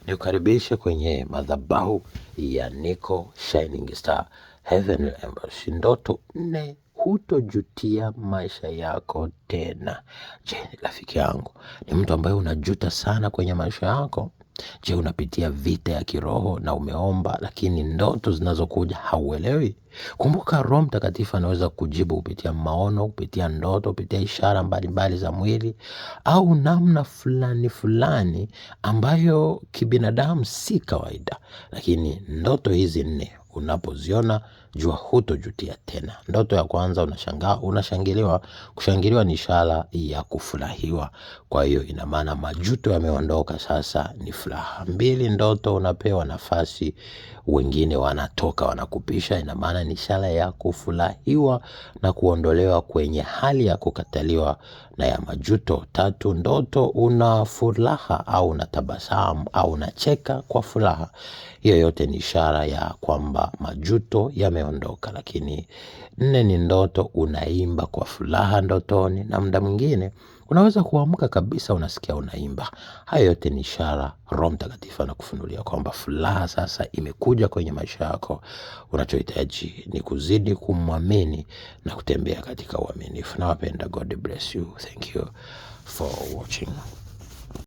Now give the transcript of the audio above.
Nikukaribishe kwenye madhabahu ya Niko Shining Star Heavenly Embassy. Ndoto 4 hutojutia maisha yako tena. Je, rafiki yangu, ni mtu ambaye unajuta sana kwenye maisha yako? Je, unapitia vita ya kiroho na umeomba lakini ndoto zinazokuja hauelewi? Kumbuka Roho Mtakatifu anaweza kujibu kupitia maono, kupitia ndoto, kupitia ishara mbalimbali za mwili au namna fulani ambayo kibinadamu si kawaida. Lakini ndoto hizi 4 unapoziona, jua hutojutia tena. Ndoto ya kwanza, unashangiliwa. Kushangiliwa ni ishara ya kufurahiwa. Kwa hiyo ina maana majuto yameondoka, sasa ni furaha. 2, ndoto unapewa nafasi, wengine wanatoka wanakupisha. Ina maana ni ishara ya kufurahiwa na kuondolewa kwenye hali ya kukataliwa na ya majuto. 3, ndoto una furaha au unatabasamu au unacheka kwa furaha. Hiyo yote ni ishara ya kwamba majuto yameondoka. Lakini 4 ni ndoto unaimba kwa furaha ndotoni, na muda mwingine unaweza kuamka kabisa unasikia unaimba. Hayo yote ni ishara Roho Mtakatifu anakufunulia kwamba furaha sasa imekuja kwenye maisha yako. Unachohitaji ni kuzidi kumwamini na kutembea katika uaminifu. Nawapenda. God bless you. Thank you for watching.